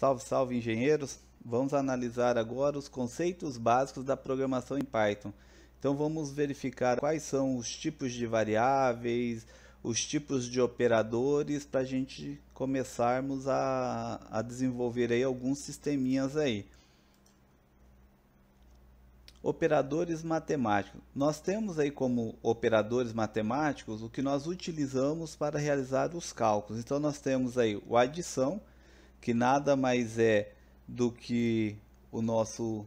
Salve, salve, engenheiros! Vamos analisar agora os conceitos básicos da programação em Python. Então vamos verificar quais são os tipos de variáveis, os tipos de operadores para a gente começarmos a desenvolver aí alguns sisteminhas aí. Operadores matemáticos. Nós temos aí como operadores matemáticos o que nós utilizamos para realizar os cálculos. Então nós temos aí o adição, que nada mais é do que o nosso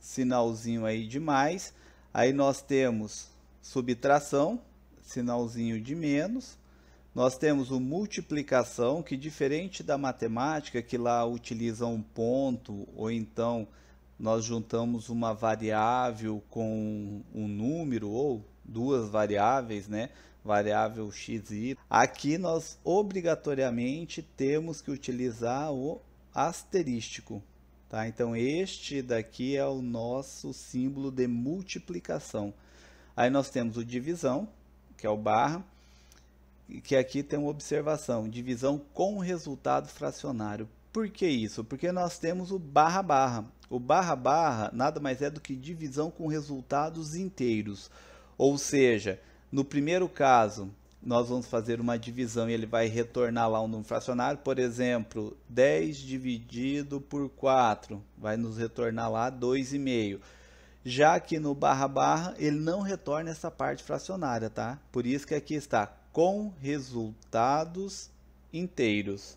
sinalzinho aí de mais. Aí nós temos subtração, sinalzinho de menos. Nós temos o multiplicação, que diferente da matemática, que lá utiliza um ponto, ou então nós juntamos uma variável com um número, ou duas variáveis, né? Variável x e y. Aqui nós obrigatoriamente temos que utilizar o asterístico, tá? Então este daqui é o nosso símbolo de multiplicação. Aí nós temos o divisão, que é o barra, que aqui tem uma observação, divisão com resultado fracionário. Por que isso? Porque nós temos o barra barra. O barra barra nada mais é do que divisão com resultados inteiros. Ou seja, no primeiro caso, nós vamos fazer uma divisão e ele vai retornar lá um número fracionário. Por exemplo, 10 dividido por 4 vai nos retornar lá 2,5. Já que no barra barra ele não retorna essa parte fracionária, tá? Por isso que aqui está com resultados inteiros.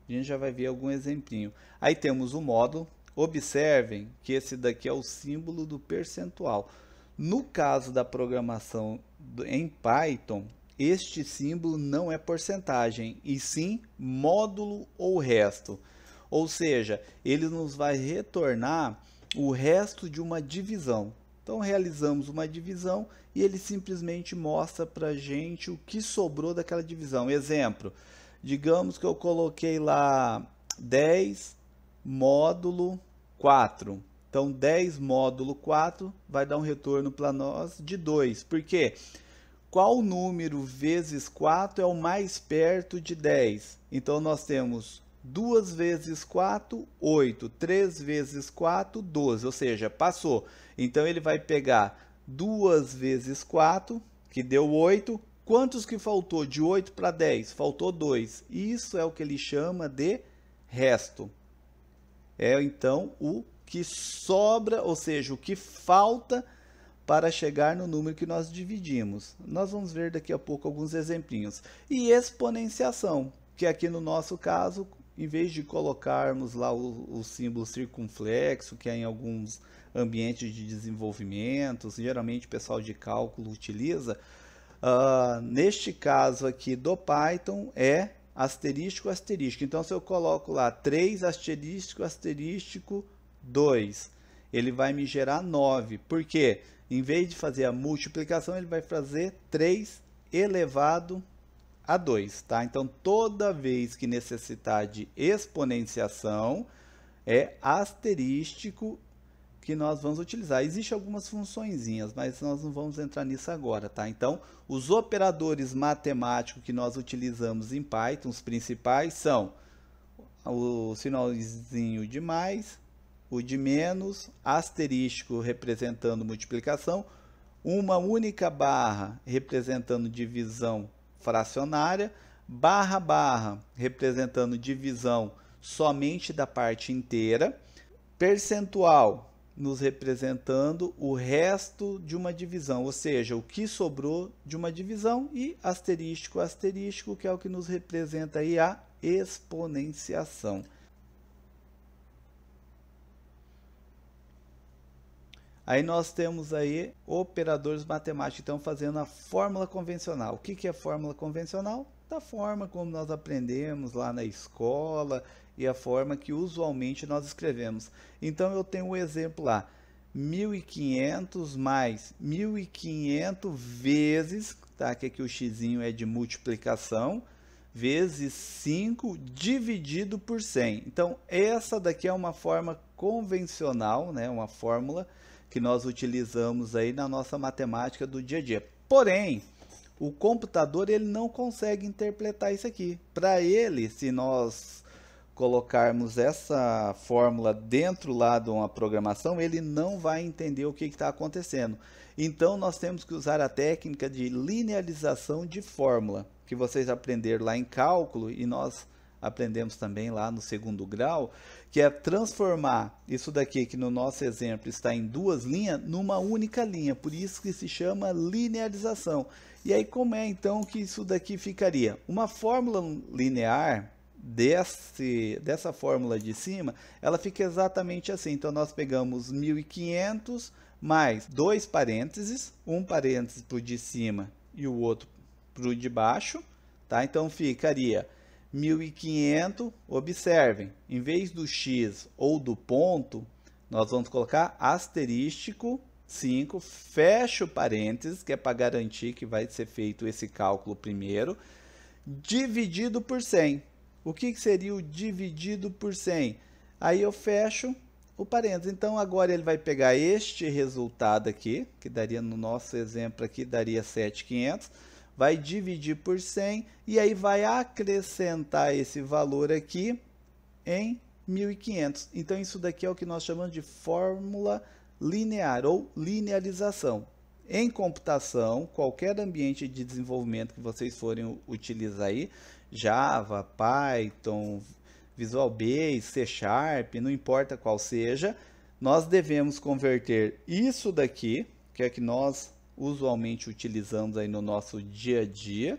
A gente já vai ver algum exemplinho. Aí temos o módulo. Observem que esse daqui é o símbolo do percentual. No caso da programação em Python, este símbolo não é porcentagem, e sim módulo ou resto. Ou seja, ele nos vai retornar o resto de uma divisão. Então realizamos uma divisão e ele simplesmente mostra para a gente o que sobrou daquela divisão. Exemplo, digamos que eu coloquei lá 10 módulo 4. Então 10 módulo 4 vai dar um retorno para nós de 2. Por quê? Qual número vezes 4 é o mais perto de 10? Então nós temos 2 vezes 4, 8. 3 vezes 4, 12. Ou seja, passou. Então ele vai pegar 2 vezes 4, que deu 8. Quantos que faltou de 8 para 10? Faltou 2. Isso é o que ele chama de resto. É então o que sobra, ou seja, o que falta para chegar no número que nós dividimos. Nós vamos ver daqui a pouco alguns exemplinhos. E exponenciação, que aqui no nosso caso, em vez de colocarmos lá o símbolo circunflexo, que é em alguns ambientes de desenvolvimento, geralmente o pessoal de cálculo utiliza, neste caso aqui do Python é asterístico, asterístico. Então, se eu coloco lá 3 asterístico, asterístico, 2, ele vai me gerar 9. Por quê? Em vez de fazer a multiplicação, ele vai fazer 3 elevado a 2. Tá? Então, toda vez que necessitar de exponenciação, é asterístico que nós vamos utilizar. Existem algumas funçõezinhas, mas nós não vamos entrar nisso agora, tá? Então, os operadores matemáticos que nós utilizamos em Python, os principais são o sinalzinho de mais, o de menos, asterístico representando multiplicação, uma única barra representando divisão fracionária, barra barra representando divisão somente da parte inteira, percentual nos representando o resto de uma divisão, ou seja, o que sobrou de uma divisão, e asterístico, asterístico, que é o que nos representa aí a exponenciação. Aí nós temos aí operadores matemáticos, então fazendo a fórmula convencional. O que é fórmula convencional? Da forma como nós aprendemos lá na escola e a forma que usualmente nós escrevemos. Então eu tenho um exemplo lá, 1.500 mais 1.500 vezes, tá? Que aqui o xzinho é de multiplicação, vezes 5 dividido por 100. Então essa daqui é uma forma convencional, né? Uma fórmula que nós utilizamos aí na nossa matemática do dia a dia. Porém, o computador ele não consegue interpretar isso aqui. Para ele, se nós colocarmos essa fórmula dentro lá de uma programação, ele não vai entender o que está acontecendo. Então, nós temos que usar a técnica de linearização de fórmula, que vocês aprenderam lá em cálculo, e nós aprendemos também lá no segundo grau, que é transformar isso daqui, que no nosso exemplo está em duas linhas, numa única linha. Por isso que se chama linearização. E aí, como é então que isso daqui ficaria? Uma fórmula linear dessa fórmula de cima, ela fica exatamente assim. Então, nós pegamos 1.500 mais dois parênteses, um parênteses para o de cima e o outro para o de baixo, tá? Então, ficaria 1.500, observem, em vez do x ou do ponto, nós vamos colocar asterístico 5, fecha o parênteses, que é para garantir que vai ser feito esse cálculo primeiro, dividido por 100. O que seria o dividido por 100? Aí eu fecho o parênteses. Então, agora ele vai pegar este resultado aqui, que daria no nosso exemplo aqui, daria 7.500, vai dividir por 100 e aí vai acrescentar esse valor aqui em 1.500. Então, isso daqui é o que nós chamamos de fórmula linear ou linearização. Em computação, qualquer ambiente de desenvolvimento que vocês forem utilizar aí, Java, Python, Visual Basic, C Sharp, não importa qual seja, nós devemos converter isso daqui, que é que nós usualmente utilizamos aí no nosso dia a dia,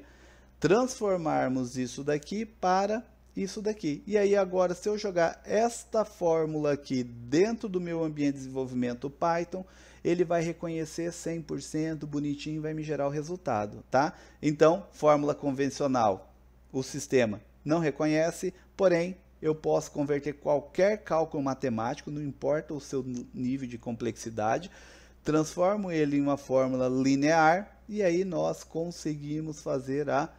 transformarmos isso daqui para isso daqui. E aí agora, se eu jogar esta fórmula aqui dentro do meu ambiente de desenvolvimento Python, ele vai reconhecer 100% bonitinho e vai me gerar o resultado, tá? Então, fórmula convencional, o sistema não reconhece, porém, eu posso converter qualquer cálculo matemático, não importa o seu nível de complexidade, transformo ele em uma fórmula linear e aí nós conseguimos fazer a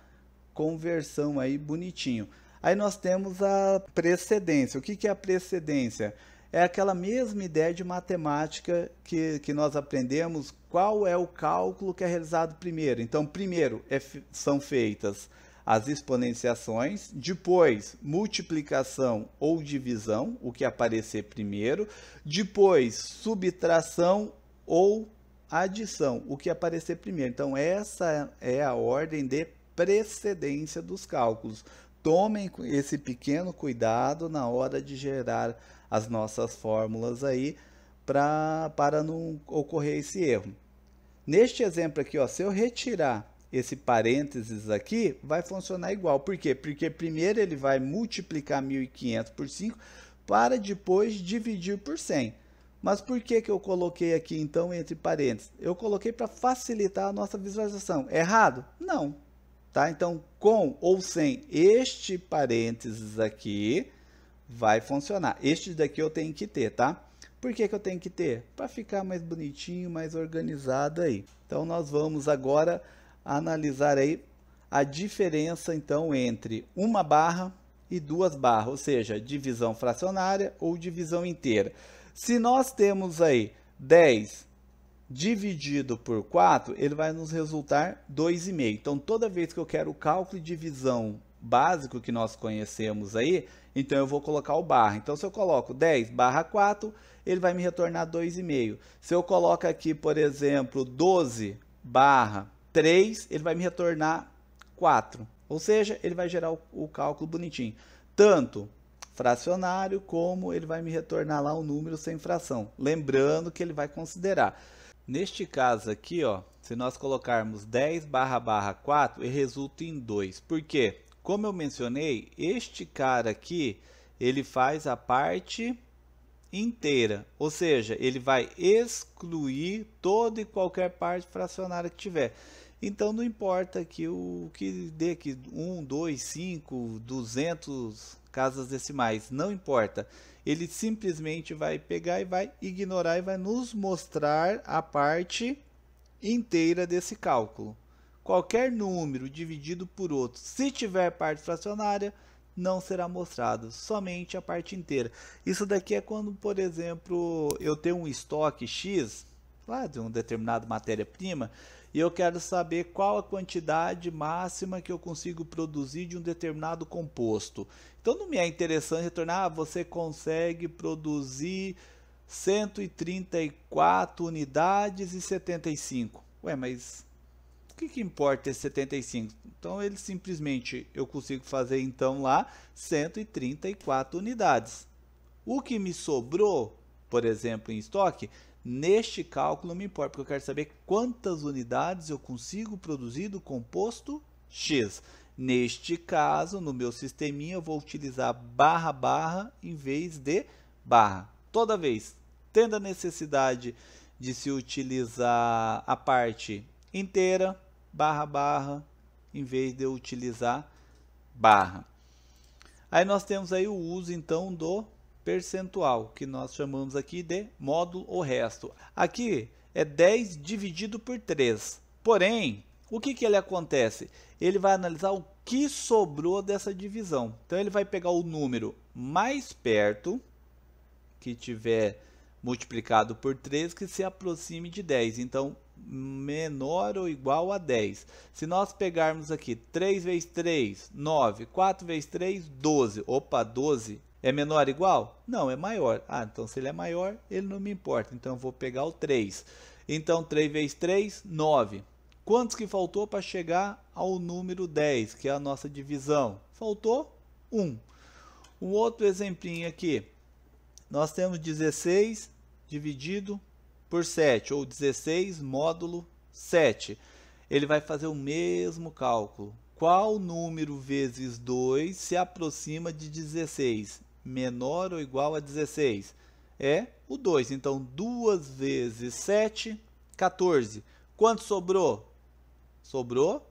conversão aí bonitinho. Aí nós temos a precedência. O que é a precedência? É aquela mesma ideia de matemática que nós aprendemos, qual é o cálculo que é realizado primeiro. Então, primeiro são feitas as exponenciações, depois multiplicação ou divisão, o que aparecer primeiro, depois subtração ou adição, o que aparecer primeiro. Então, essa é a ordem de precedência dos cálculos. Tomem esse pequeno cuidado na hora de gerar as nossas fórmulas aí, para não ocorrer esse erro. Neste exemplo aqui, ó, se eu retirar esse parênteses aqui, vai funcionar igual. Por quê? Porque primeiro ele vai multiplicar 1.500 por 5 para depois dividir por 100. Mas por que eu coloquei aqui então entre parênteses? Eu coloquei para facilitar a nossa visualização. Errado? Não. Tá? Então, com ou sem este parênteses aqui, vai funcionar. Este daqui eu tenho que ter, tá? Por que eu tenho que ter? Para ficar mais bonitinho, mais organizado aí. Então, nós vamos agora analisar aí a diferença então entre uma barra e duas barras, ou seja, divisão fracionária ou divisão inteira. Se nós temos aí 10 dividido por 4, ele vai nos resultar 2,5. Então, toda vez que eu quero o cálculo de divisão básico que nós conhecemos aí, então eu vou colocar o barra. Então, se eu coloco 10 barra 4, ele vai me retornar 2,5. Se eu coloco aqui, por exemplo, 12 barra 3, ele vai me retornar 4. Ou seja, ele vai gerar o cálculo bonitinho. Tanto fracionário, como ele vai me retornar lá um número sem fração. Lembrando que ele vai considerar. Neste caso aqui, ó, se nós colocarmos 10 barra 4, ele resulta em 2. Por quê? Como eu mencionei, este cara aqui, ele faz a parte inteira. Ou seja, ele vai excluir toda e qualquer parte fracionária que tiver. Então, não importa que o que dê aqui 1, 2, 5, 200 casas decimais, não importa. Ele simplesmente vai pegar e vai ignorar e vai nos mostrar a parte inteira desse cálculo. Qualquer número dividido por outro, se tiver parte fracionária, não será mostrado, somente a parte inteira. Isso daqui é quando, por exemplo, eu tenho um estoque X, lá de uma determinada matéria-prima, e eu quero saber qual a quantidade máxima que eu consigo produzir de um determinado composto. Então não me é interessante retornar, você consegue produzir 134 unidades e 75. Ué, mas o que importa esse 75? Então ele simplesmente, eu consigo fazer então lá 134 unidades. O que me sobrou, por exemplo, em estoque, neste cálculo não me importa, porque eu quero saber quantas unidades eu consigo produzir do composto X. Neste caso, no meu sisteminha, eu vou utilizar barra barra em vez de barra. Toda vez, tendo a necessidade de se utilizar a parte inteira, barra barra, em vez de eu utilizar barra. Aí nós temos aí o uso então do percentual, que nós chamamos aqui de módulo ou resto. Aqui é 10 dividido por 3. Porém, o que ele acontece? Ele vai analisar o que sobrou dessa divisão. Então ele vai pegar o número mais perto, que tiver multiplicado por 3, que se aproxime de 10. Então, menor ou igual a 10. Se nós pegarmos aqui 3 vezes 3, 9. 4 vezes 3, 12. Opa, 12 é menor ou igual? Não, é maior. Ah, então se ele é maior, ele não me importa. Então eu vou pegar o 3. Então 3 vezes 3, 9. Quantos que faltou para chegar ao número 10, que é a nossa divisão? Faltou 1. Um outro exemplinho aqui. Nós temos 16 dividido por 7, ou 16 módulo 7. Ele vai fazer o mesmo cálculo. Qual número vezes 2 se aproxima de 16? Menor ou igual a 16? É o 2. Então, 2 vezes 7, 14. Quanto sobrou? Sobrou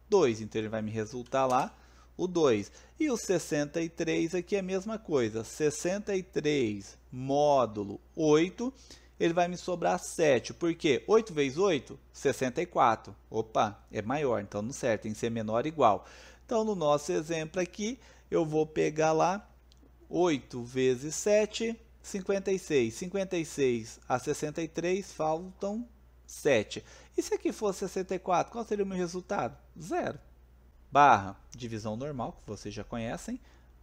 2. Então, ele vai me resultar lá o 2. E o 63 aqui é a mesma coisa. 63 módulo 8, ele vai me sobrar 7. Por quê? 8 vezes 8, 64. Opa, é maior, então não serve, tem que ser menor ou igual. Então, no nosso exemplo aqui, eu vou pegar lá 8 vezes 7, 56. 56 a 63, faltam 7. E se aqui fosse 64, qual seria o meu resultado? Zero. Barra, divisão normal, que vocês já conhecem.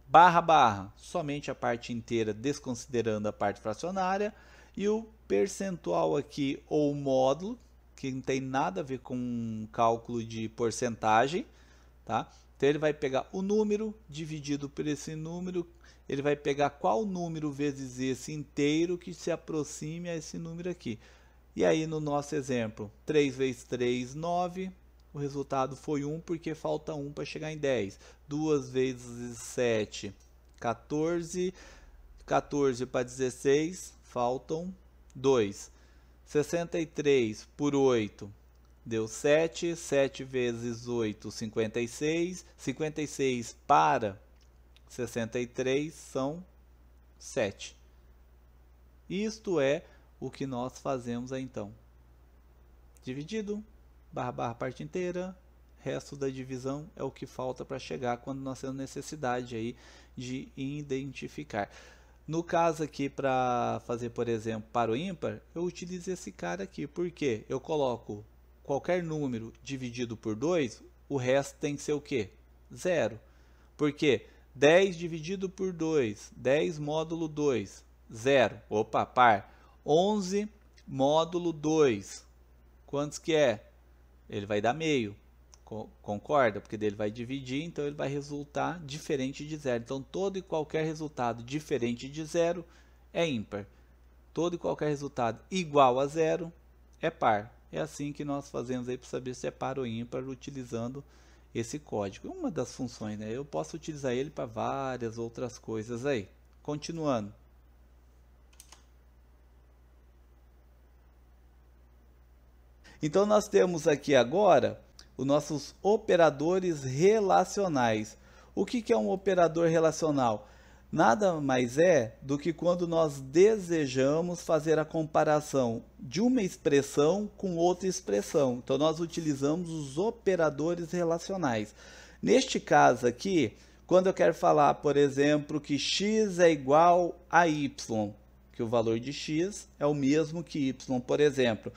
Barra, barra, somente a parte inteira, desconsiderando a parte fracionária. E o percentual aqui, ou módulo, que não tem nada a ver com cálculo de porcentagem, tá? Então, ele vai pegar o número dividido por esse número, ele vai pegar qual número vezes esse inteiro que se aproxime a esse número aqui. E aí, no nosso exemplo, 3 vezes 3, 9. O resultado foi 1, porque falta 1 para chegar em 10. 2 vezes 7, 14. 14 para 16, faltam 2. 63 por 8 deu 7. 7 vezes 8, 56. 56 para 63 são 7. Isto é o que nós fazemos aí, então. Dividido, barra, barra, parte inteira, resto da divisão é o que falta para chegar quando nós temos necessidade aí de identificar. No caso aqui, para fazer, por exemplo, par ou ímpar, eu utilizo esse cara aqui. Por quê? Eu coloco qualquer número dividido por 2, o resto tem que ser o quê? 0. Por quê? 10 dividido por 2, 10 módulo 2, 0. Opa, par. 11 módulo 2, quantos que é? Ele vai dar meio. Concorda? Porque dele vai dividir, então ele vai resultar diferente de zero. Então, todo e qualquer resultado diferente de zero é ímpar. Todo e qualquer resultado igual a zero é par. É assim que nós fazemos aí para saber se é par ou ímpar utilizando esse código. Uma das funções, né? Eu posso utilizar ele para várias outras coisas aí. Continuando. Então, nós temos aqui agora os nossos operadores relacionais. O que é um operador relacional? Nada mais é do que quando nós desejamos fazer a comparação de uma expressão com outra expressão. Então, nós utilizamos os operadores relacionais. Neste caso aqui, quando eu quero falar, por exemplo, que x é igual a y, que o valor de x é o mesmo que y, por exemplo.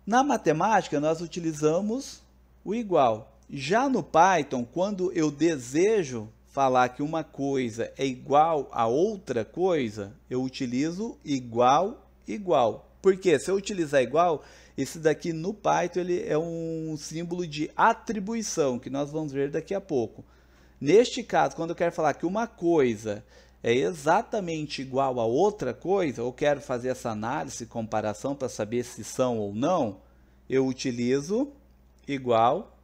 Na matemática, nós utilizamos o igual. Já no Python, quando eu desejo falar que uma coisa é igual a outra coisa, eu utilizo igual, igual. Porque se eu utilizar igual, esse daqui no Python ele é um símbolo de atribuição, que nós vamos ver daqui a pouco. Neste caso, quando eu quero falar que uma coisa é exatamente igual a outra coisa, ou quero fazer essa análise, comparação para saber se são ou não, eu utilizo igual,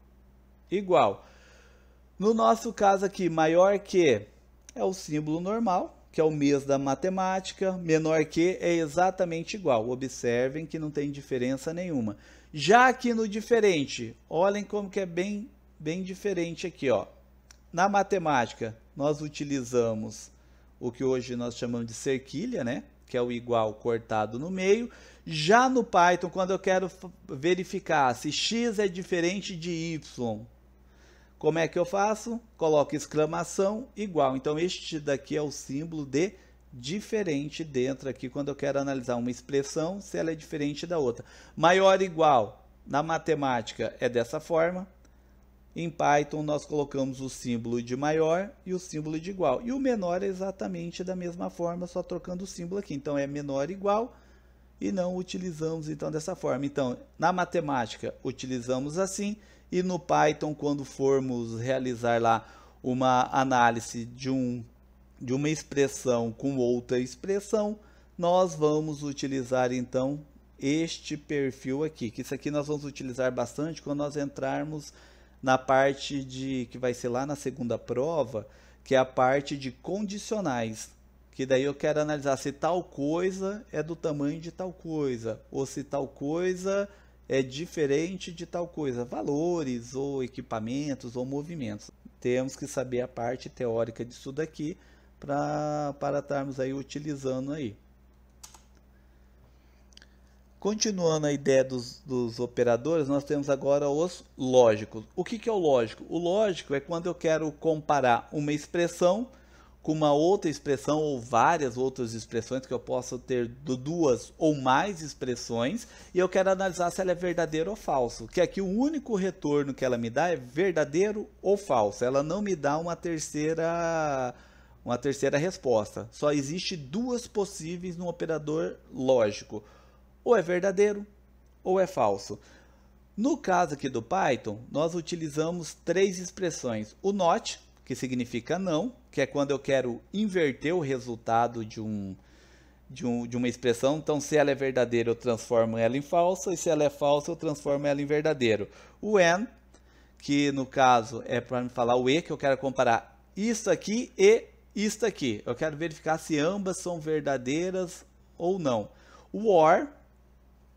igual. No nosso caso aqui, maior que é o símbolo normal, que é o mesmo da matemática, menor que é exatamente igual. Observem que não tem diferença nenhuma. Já aqui no diferente, olhem como que é bem diferente aqui, ó. Na matemática, nós utilizamos o que hoje nós chamamos de cerquilha, né? Que é o igual cortado no meio. Já no Python, quando eu quero verificar se x é diferente de y, como é que eu faço? Coloco exclamação igual. Então, este daqui é o símbolo de diferente dentro aqui, quando eu quero analisar uma expressão, se ela é diferente da outra. Maior igual, na matemática, é dessa forma. Em Python, nós colocamos o símbolo de maior e o símbolo de igual. E o menor é exatamente da mesma forma, só trocando o símbolo aqui. Então, é menor igual e não utilizamos, então, dessa forma. Então, na matemática, utilizamos assim. E no Python, quando formos realizar lá uma análise de uma expressão com outra expressão, nós vamos utilizar, então, este perfil aqui. Que isso aqui nós vamos utilizar bastante quando nós entrarmos na parte que vai ser lá na segunda prova, que é a parte de condicionais, que daí eu quero analisar se tal coisa é do tamanho de tal coisa, ou se tal coisa é diferente de tal coisa, valores, ou equipamentos, ou movimentos. Temos que saber a parte teórica disso daqui, para estarmos aí utilizando aí. Continuando a ideia dos operadores, nós temos agora os lógicos. O que é o lógico? O lógico é quando eu quero comparar uma expressão com uma outra expressão ou várias outras expressões, que eu posso ter duas ou mais expressões, e eu quero analisar se ela é verdadeira ou falso. Que aqui o único retorno que ela me dá é verdadeiro ou falso. Ela não me dá uma terceira resposta. Só existe duas possíveis no operador lógico. Ou é verdadeiro ou é falso. No caso aqui do Python, nós utilizamos três expressões. O not, que significa não, que é quando eu quero inverter o resultado de uma expressão. Então, se ela é verdadeira, eu transformo ela em falsa, e se ela é falsa, eu transformo ela em verdadeiro. O and, que no caso é para me falar o e, que eu quero comparar isso aqui e isto aqui. Eu quero verificar se ambas são verdadeiras ou não. O or,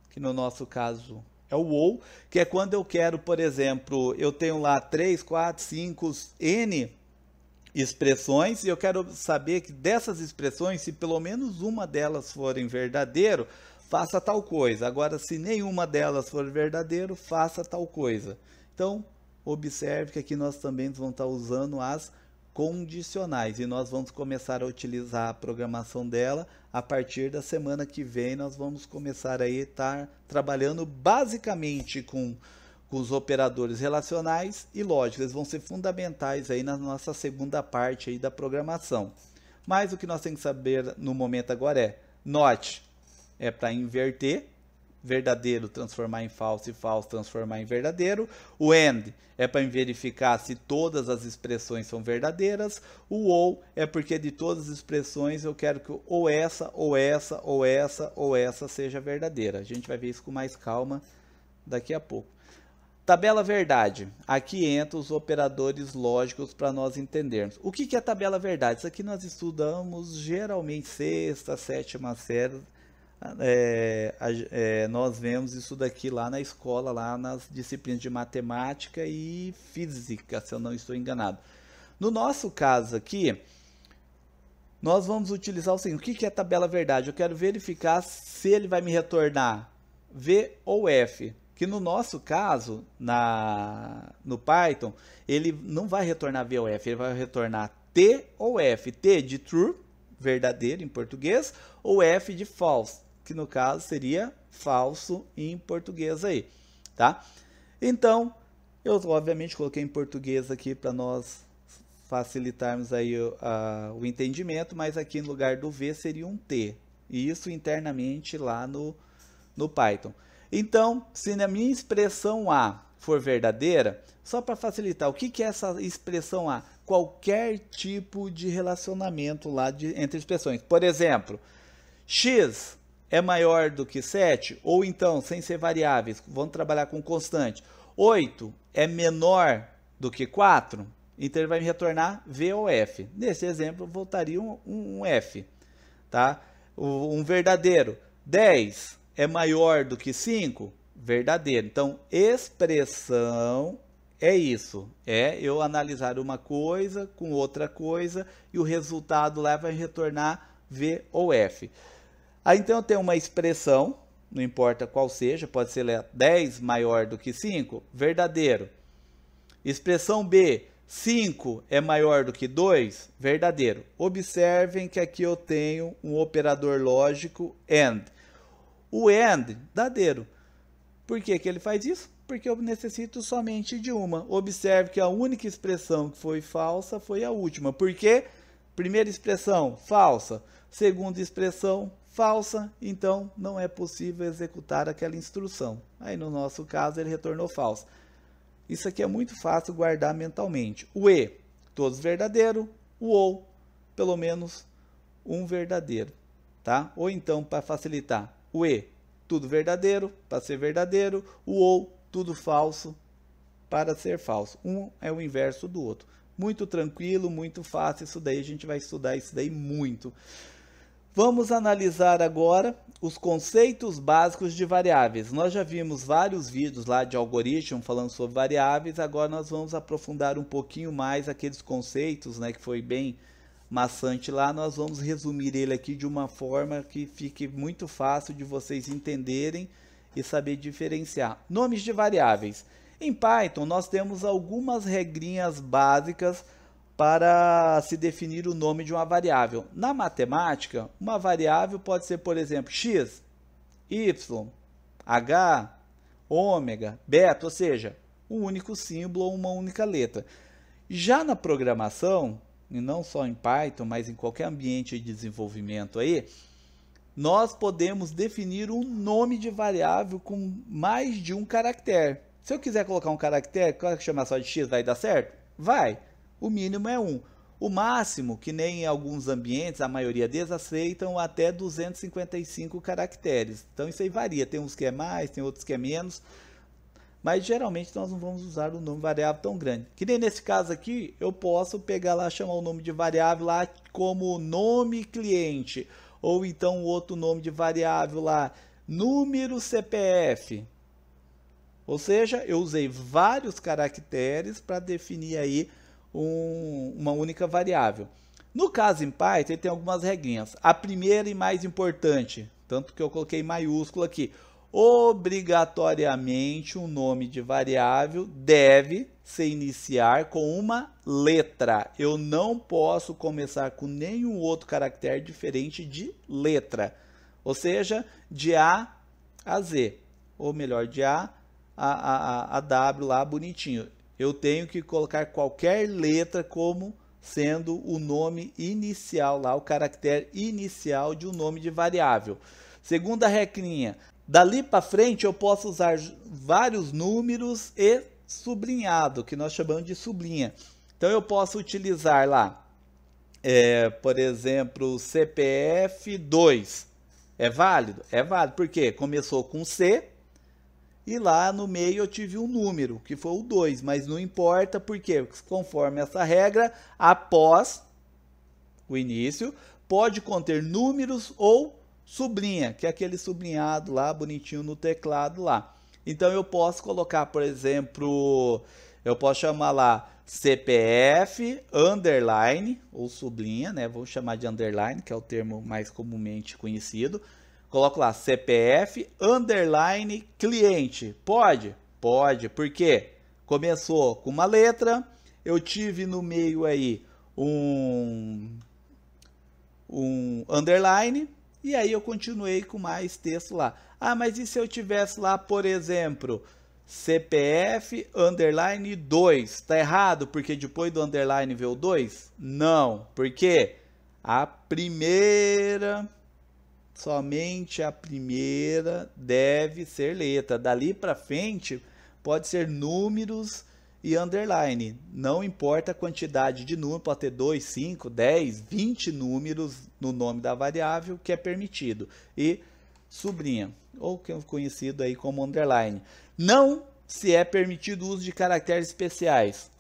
que no nosso caso é o ou, que é quando eu quero, por exemplo, eu tenho lá 3, 4, 5, N expressões, e eu quero saber que dessas expressões, se pelo menos uma delas forem verdadeiro, faça tal coisa. Agora, se nenhuma delas for verdadeiro, faça tal coisa. Então, observe que aqui nós também vamos estar usando as condicionais, e nós vamos começar a utilizar a programação dela a partir da semana que vem. Nós vamos começar a estar trabalhando basicamente com os operadores relacionais e lógicos. Eles vão ser fundamentais aí na nossa segunda parte aí da programação. Mas o que nós temos que saber no momento agora é not é para inverter, verdadeiro transformar em falso e falso transformar em verdadeiro. O and é para verificar se todas as expressões são verdadeiras. O ou é porque de todas as expressões eu quero que ou essa, ou essa, ou essa, ou essa seja verdadeira. A gente vai ver isso com mais calma daqui a pouco. Tabela verdade. Aqui entram os operadores lógicos para nós entendermos. O que é tabela verdade? Isso aqui nós estudamos geralmente sexta, sétima série. Nós vemos isso daqui lá na escola, lá nas disciplinas de matemática e física, se eu não estou enganado. No nosso caso aqui, nós vamos utilizar o seguinte: o que é tabela verdade? Eu quero verificar se ele vai me retornar V ou F. Que no nosso caso, no Python, ele não vai retornar V ou F, ele vai retornar T ou F. T de true, verdadeiro em português, ou F de false, que no caso seria falso em português aí, tá? Então, eu obviamente coloquei em português aqui para nós facilitarmos aí o entendimento, mas aqui no lugar do V seria um T, e isso internamente lá no Python. Então, se na minha expressão A for verdadeira, só para facilitar, o que é essa expressão A? Qualquer tipo de relacionamento lá entre expressões. Por exemplo, x é maior do que 7, ou então, sem ser variáveis, vamos trabalhar com constante. 8 é menor do que 4, então ele vai me retornar V ou F. Nesse exemplo, voltaria um F. Tá? Um verdadeiro. 10 é maior do que 5, verdadeiro. Então, expressão é isso. É eu analisar uma coisa com outra coisa e o resultado lá vai retornar V ou F. Aí, então, eu tenho uma expressão, não importa qual seja, pode ser 10 maior do que 5, verdadeiro. Expressão B, 5 é maior do que 2, verdadeiro. Observem que aqui eu tenho um operador lógico AND. O AND, verdadeiro. Por que ele faz isso? Porque eu necessito somente de uma. Observe que a única expressão que foi falsa foi a última. Por quê? Primeira expressão, falsa. Segunda expressão, falsa. Então, não é possível executar aquela instrução. Aí, no nosso caso, ele retornou falsa. Isso aqui é muito fácil guardar mentalmente. O E, todos verdadeiro. O OU, pelo menos um verdadeiro. Tá? Ou então, para facilitar, o E, tudo verdadeiro, para ser verdadeiro. O OU, tudo falso, para ser falso. Um é o inverso do outro. Muito tranquilo, muito fácil. Isso daí, a gente vai estudar isso daí muito. Vamos analisar agora os conceitos básicos de variáveis. Nós já vimos vários vídeos lá de algoritmo falando sobre variáveis. Agora nós vamos aprofundar um pouquinho mais aqueles conceitos, né, que foi bem maçante lá. Nós vamos resumir ele aqui de uma forma que fique muito fácil de vocês entenderem e saber diferenciar. Nomes de variáveis. Em Python nós temos algumas regrinhas básicas para se definir o nome de uma variável. Na matemática, uma variável pode ser, por exemplo, x, y, h, ômega, beta, ou seja, um único símbolo ou uma única letra. Já na programação, e não só em Python, mas em qualquer ambiente de desenvolvimento aí, nós podemos definir um nome de variável com mais de um caractere. Se eu quiser colocar um caractere, chamar só de x, vai dar certo? Vai. O mínimo é 1. O máximo, que nem em alguns ambientes, a maioria deles aceitam até 255 caracteres. Então isso aí varia, tem uns que é mais, tem outros que é menos. Mas geralmente nós não vamos usar o nome variável tão grande. Que nem nesse caso aqui, eu posso pegar lá, chamar o nome de variável lá como nome cliente. Ou então outro nome de variável lá, número CPF. Ou seja, eu usei vários caracteres para definir aí uma única variável. No caso em Python, ele tem algumas regrinhas. A primeira e mais importante, tanto que eu coloquei maiúsculo aqui, obrigatoriamente um nome de variável deve se iniciar com uma letra. Eu não posso começar com nenhum outro caractere diferente de letra. Ou seja, de A a Z. Ou melhor, de A a W lá bonitinho. Eu tenho que colocar qualquer letra como sendo o nome inicial lá, o caractere inicial de um nome de variável. Segunda regrinha, dali para frente eu posso usar vários números e sublinhado, que nós chamamos de sublinha. Então eu posso utilizar lá, por exemplo, CPF 2. É válido? É válido, porque começou com C, e lá no meio eu tive um número, que foi o 2, mas não importa, porque conforme essa regra, após o início, pode conter números ou sublinha, que é aquele sublinhado lá, bonitinho no teclado lá. Então eu posso colocar, por exemplo, eu posso chamar lá CPF, underline, ou sublinha, né? Vou chamar de underline, que é o termo mais comumente conhecido. Coloco lá CPF, underline, cliente. Pode? Pode. Por quê? Começou com uma letra, eu tive no meio aí um underline, E aí eu continuei com mais texto lá. Ah, mas e se eu tivesse lá, por exemplo, CPF underline 2? Tá errado porque depois do underline veio o 2? Não, porque a primeira, somente a primeira deve ser letra. Dali para frente pode ser números e underline. Não importa a quantidade de números, pode ter 2, 5, 10, 20 números no nome da variável que é permitido. E sublinha, ou que é conhecido aí como underline. Não se é permitido o uso de caracteres especiais.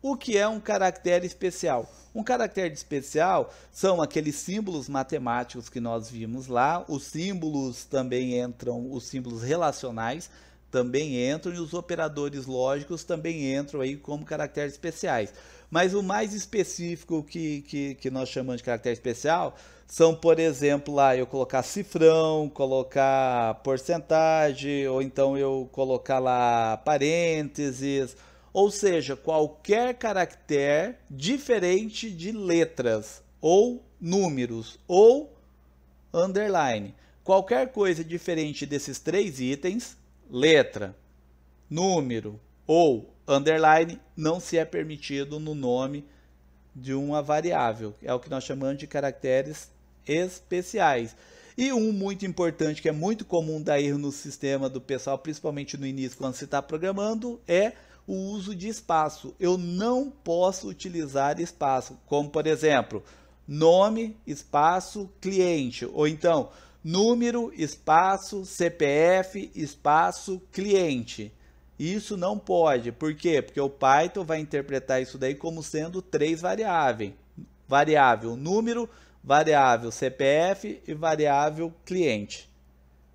O que é um caractere especial? Um caractere especial são aqueles símbolos matemáticos que nós vimos lá. Os símbolos também entram, os símbolos relacionais também entram, e os operadores lógicos também entram aí como caracteres especiais. Mas o mais específico que nós chamamos de caractere especial são, por exemplo, lá eu colocar cifrão, colocar porcentagem, ou então eu colocar lá parênteses, ou seja, qualquer caractere diferente de letras, ou números, ou underline. Qualquer coisa diferente desses três itens, letra, número ou underline, não se é permitido no nome de uma variável. É o que nós chamamos de caracteres especiais. E um muito importante, que é muito comum dar erro no sistema do pessoal, principalmente no início, quando se está programando, é o uso de espaço. Eu não posso utilizar espaço, como por exemplo, nome, espaço, cliente, ou então número, espaço, CPF, espaço, cliente. Isso não pode. Por quê? Porque o Python vai interpretar isso daí como sendo três variáveis. Variável número, variável CPF e variável cliente.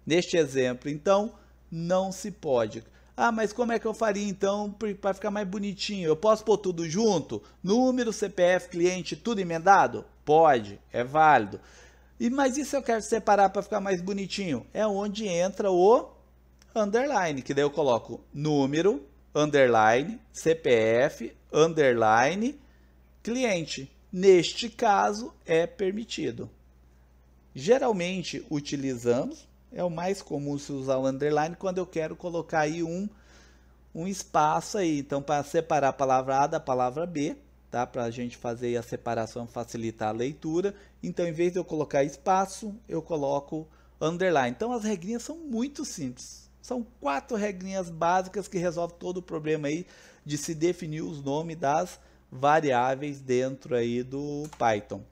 Neste exemplo, então, não se pode. Ah, mas como é que eu faria então para ficar mais bonitinho? Eu posso pôr tudo junto? Número, CPF, cliente, tudo emendado? Pode, é válido. Mas e se eu quero separar para ficar mais bonitinho? É onde entra o underline, que daí eu coloco número, underline, CPF, underline, cliente. Neste caso, é permitido. Geralmente utilizamos, é o mais comum se usar o underline quando eu quero colocar aí um espaço aí. Então, para separar a palavra A da palavra B, tá? Para a gente fazer a separação, facilitar a leitura. Então, em vez de eu colocar espaço, eu coloco underline. Então, as regrinhas são muito simples. São 4 regrinhas básicas que resolvem todo o problema aí de se definir os nomes das variáveis dentro aí do Python.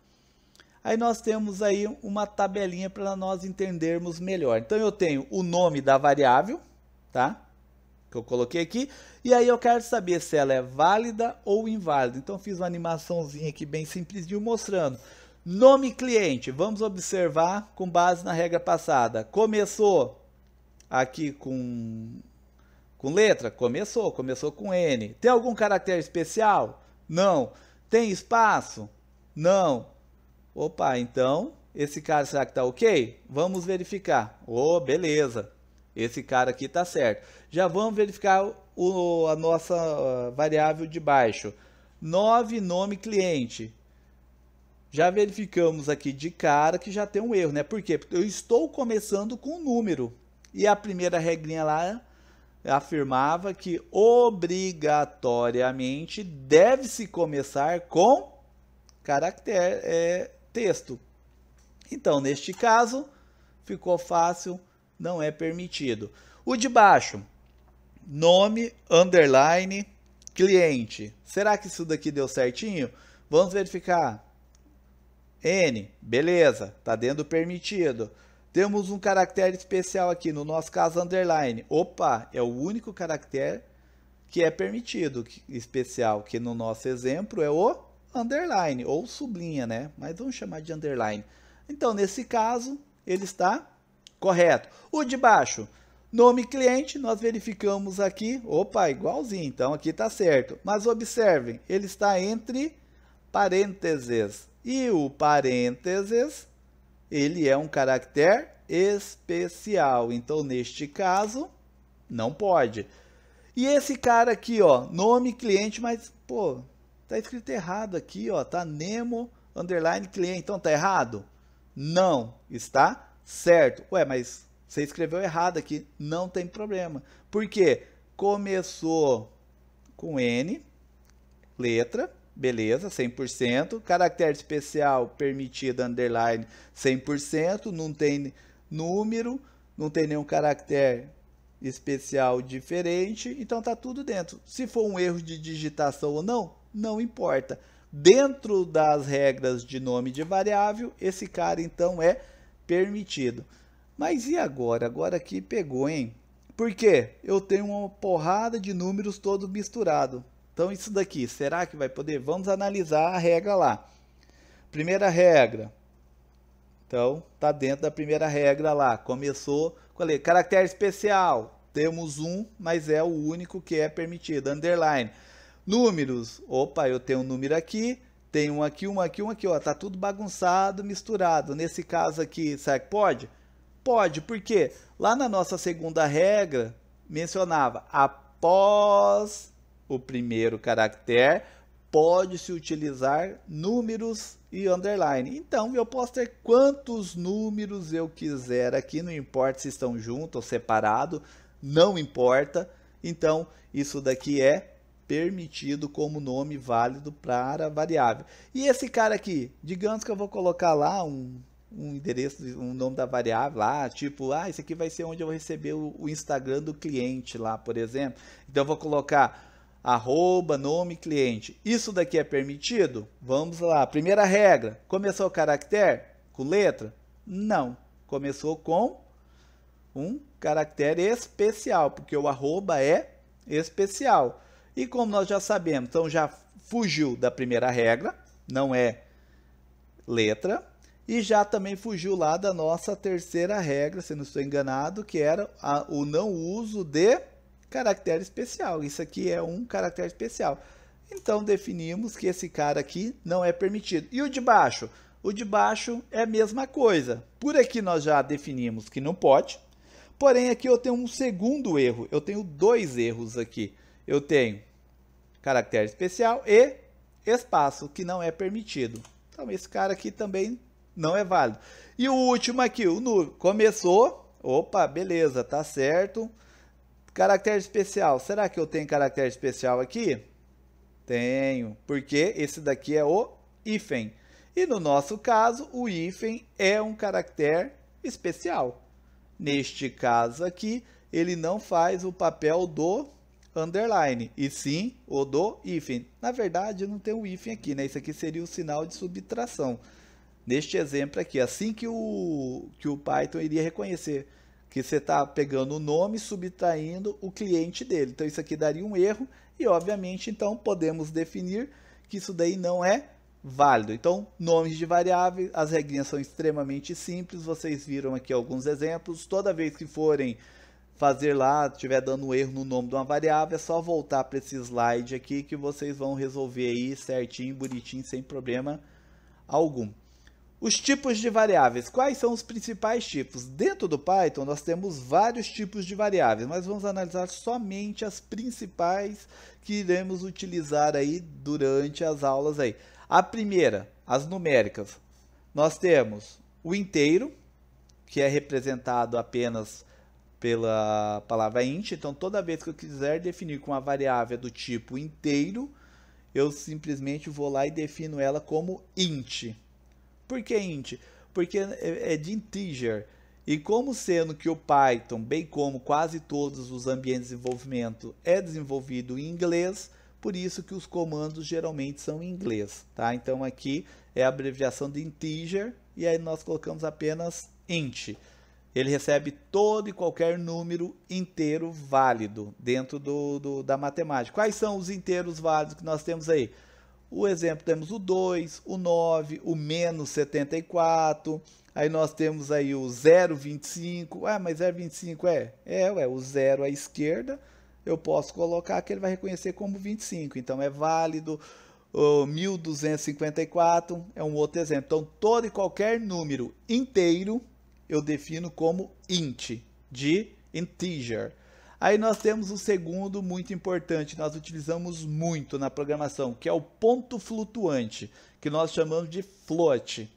Aí nós temos aí uma tabelinha para nós entendermos melhor. Então, eu tenho o nome da variável, tá? Que eu coloquei aqui, e aí eu quero saber se ela é válida ou inválida. Então, fiz uma animaçãozinha aqui bem simplesinho mostrando. Nome cliente, vamos observar com base na regra passada. Começou aqui com letra? Começou com N. Tem algum caractere especial? Não. Tem espaço? Não. Opa, então, esse cara, será que está ok? Vamos verificar. Oh, beleza. Esse cara aqui está certo. Já vamos verificar a nossa variável de baixo. 9, nome cliente. Já verificamos aqui de cara que já tem um erro, né? Por quê? Porque eu estou começando com um número. E a primeira regrinha lá afirmava que obrigatoriamente deve-se começar com caractere, texto. Então, neste caso, ficou fácil, não é permitido. O de baixo, nome, underline, cliente. Será que isso daqui deu certinho? Vamos verificar. N, beleza, está dentro do permitido. Temos um caractere especial aqui, no nosso caso, underline. Opa, é o único caractere que é permitido, especial, que no nosso exemplo é o underline, ou sublinha, né? Mas vamos chamar de underline. Então, nesse caso, ele está correto. O de baixo, nome cliente, nós verificamos aqui, opa, igualzinho, então aqui está certo. Mas observem, ele está entre parênteses. E o parênteses, ele é um caractere especial. Então, neste caso, não pode. E esse cara aqui, ó, nome cliente, mas, tá escrito errado aqui, ó, tá Nemo, underline cliente, então tá errado? Não, está certo. Ué, mas você escreveu errado aqui. Não tem problema. Por quê? Começou com N, letra, beleza, 100%. Caractere especial permitido, underline, 100%. Não tem número, não tem nenhum caractere especial diferente. Então tá tudo dentro. Se for um erro de digitação ou não, não importa. Dentro das regras de nome de variável, esse cara então é permitido. Mas e agora? Agora aqui pegou, hein? Por quê? Eu tenho uma porrada de números todos misturados. Então isso daqui, será que vai poder? Vamos analisar a regra lá. Primeira regra. Então, tá dentro da primeira regra lá. Começou com a letra. Caractere especial. Temos um, mas é o único que é permitido. Underline. Números. Opa, eu tenho um número aqui. Tem um aqui, um aqui, um aqui. Ó, tá tudo bagunçado, misturado. Nesse caso aqui, será que pode? Pode, por quê? Lá na nossa segunda regra, mencionava após o primeiro caractere, pode-se utilizar números e underline. Então, eu posso ter quantos números eu quiser aqui, não importa se estão juntos ou separados, não importa. Então, isso daqui é permitido como nome válido para variável. E esse cara aqui, digamos que eu vou colocar lá um endereço, um nome da variável lá, tipo, esse aqui vai ser onde eu vou receber o Instagram do cliente lá, por exemplo. Então, eu vou colocar arroba, nome, cliente. Isso daqui é permitido? Vamos lá. Primeira regra. Começou o caractere com letra? Não. Começou com um caractere especial, porque o arroba é especial. E como nós já sabemos, então já fugiu da primeira regra, não é letra, e já também fugiu lá da nossa terceira regra, se não estou enganado, que era o não uso de caractere especial. Isso aqui é um caractere especial. Então definimos que esse cara aqui não é permitido. E o de baixo? O de baixo é a mesma coisa. Por aqui nós já definimos que não pode. Porém aqui eu tenho um segundo erro. Eu tenho dois erros aqui. Eu tenho caractere especial e espaço, que não é permitido. Então esse cara aqui também não é válido. E o último aqui, o número. Começou. Opa, beleza, tá certo. Caractere especial. Será que eu tenho caractere especial aqui? Tenho, porque esse daqui é o hífen. E no nosso caso, o hífen é um caractere especial. Neste caso aqui, ele não faz o papel do underline, e sim o do hífen. Na verdade, não tem o hífen aqui, né? Isso aqui seria o sinal de subtração. Neste exemplo aqui, assim que o Python iria reconhecer que você está pegando o nome e subtraindo o cliente dele. Então isso aqui daria um erro e obviamente então podemos definir que isso daí não é válido. Então nomes de variáveis, as regrinhas são extremamente simples, vocês viram aqui alguns exemplos. Toda vez que forem fazer lá, estiver dando um erro no nome de uma variável, é só voltar para esse slide aqui que vocês vão resolver aí certinho, bonitinho, sem problema algum. Os tipos de variáveis. Quais são os principais tipos? Dentro do Python, nós temos vários tipos de variáveis, mas vamos analisar somente as principais que iremos utilizar aí durante as aulas aí. A primeira, as numéricas. Nós temos o inteiro, que é representado apenas pela palavra int. Então, toda vez que eu quiser definir com uma variável do tipo inteiro, eu simplesmente vou lá e defino ela como int. Por que int? Porque é de integer. E como sendo que o Python, bem como quase todos os ambientes de desenvolvimento, é desenvolvido em inglês, por isso que os comandos geralmente são em inglês. Tá? Então aqui é a abreviação de integer e aí nós colocamos apenas int. Ele recebe todo e qualquer número inteiro válido dentro da matemática. Quais são os inteiros válidos que nós temos aí? O exemplo, temos o 2, o 9, o menos 74, aí nós temos aí o 0,25, mas 0,25 o 0 à esquerda, eu posso colocar que ele vai reconhecer como 25, então é válido. O 1254 é um outro exemplo. Então, todo e qualquer número inteiro eu defino como int, de integer. Aí nós temos o segundo, muito importante, nós utilizamos muito na programação, que é o ponto flutuante, que nós chamamos de float.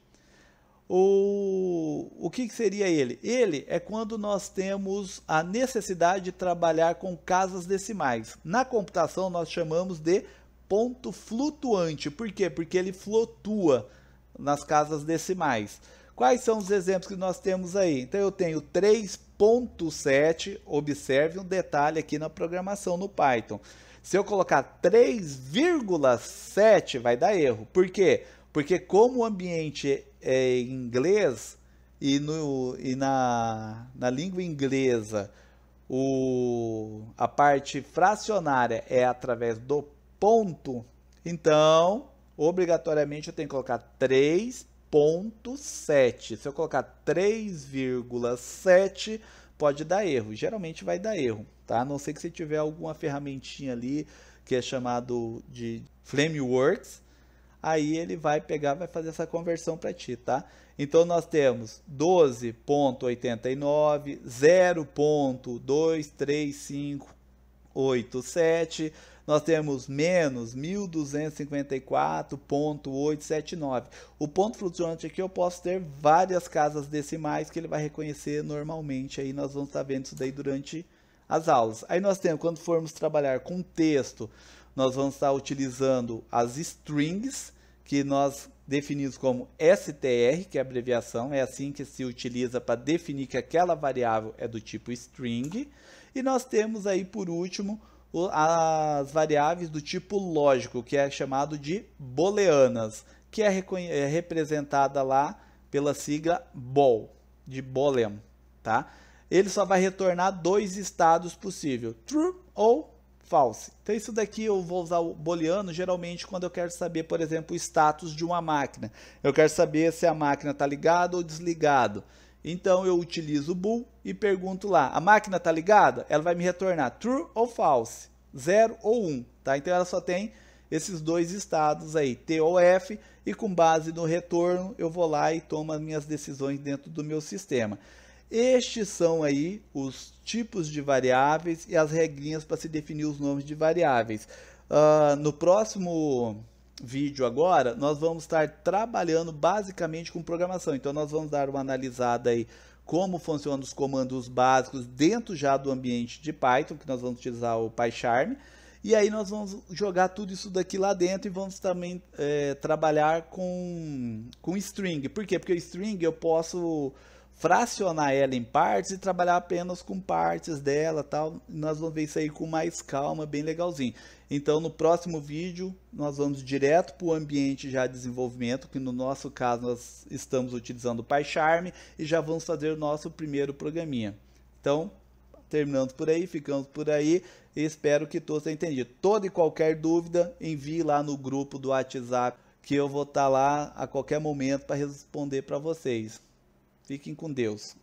O que seria ele? Ele é quando nós temos a necessidade de trabalhar com casas decimais. Na computação nós chamamos de ponto flutuante. Por quê? Porque ele flutua nas casas decimais. Quais são os exemplos que nós temos aí? Então eu tenho 3.7, observe um detalhe aqui na programação no Python. Se eu colocar 3,7 vai dar erro. Por quê? Porque como o ambiente é em inglês e na língua inglesa a parte fracionária é através do ponto, então obrigatoriamente eu tenho que colocar 3.7. Se eu colocar 3,7 pode dar erro, geralmente vai dar erro, tá? A não ser que você tiver alguma ferramentinha ali que é chamado de Flameworks, aí ele vai pegar, vai fazer essa conversão para ti, tá? Então nós temos 12.89, 0.23587, nós temos menos 1254.879. O ponto flutuante aqui eu posso ter várias casas decimais que ele vai reconhecer normalmente, aí nós vamos estar vendo isso daí durante as aulas. Aí nós temos, quando formos trabalhar com texto, nós vamos estar utilizando as strings, que nós definimos como str, que é a abreviação, é assim que se utiliza para definir que aquela variável é do tipo string. E nós temos aí, por último, as variáveis do tipo lógico, que é chamado de booleanas, que é representada lá pela sigla bool, de boolean, tá? Ele só vai retornar dois estados possíveis, true ou false. Então isso daqui eu vou usar o booleano geralmente quando eu quero saber, por exemplo, o status de uma máquina. Eu quero saber se a máquina está ligada ou desligada. Então eu utilizo o bool e pergunto lá, a máquina está ligada? Ela vai me retornar true ou false, 0 ou 1, tá? Então ela só tem esses dois estados aí, T ou F, e com base no retorno eu vou lá e tomo as minhas decisões dentro do meu sistema. Estes são aí os tipos de variáveis e as regrinhas para se definir os nomes de variáveis. No próximo vídeo agora, nós vamos estar trabalhando basicamente com programação. Então nós vamos dar uma analisada aí como funcionam os comandos básicos dentro já do ambiente de Python, que nós vamos utilizar o PyCharm. E aí nós vamos jogar tudo isso daqui lá dentro e vamos também trabalhar com string. Por quê? Porque o string eu posso fracionar ela em partes e trabalhar apenas com partes dela, tal. Nós vamos ver isso aí com mais calma, bem legalzinho. Então no próximo vídeo nós vamos direto para o ambiente já de desenvolvimento, que no nosso caso nós estamos utilizando o PyCharm, e já vamos fazer o nosso primeiro programinha. Então, terminando por aí, ficamos por aí, e espero que todos tenham entendido. Toda e qualquer dúvida, envie lá no grupo do WhatsApp, que eu vou estar lá a qualquer momento para responder para vocês. Fiquem com Deus.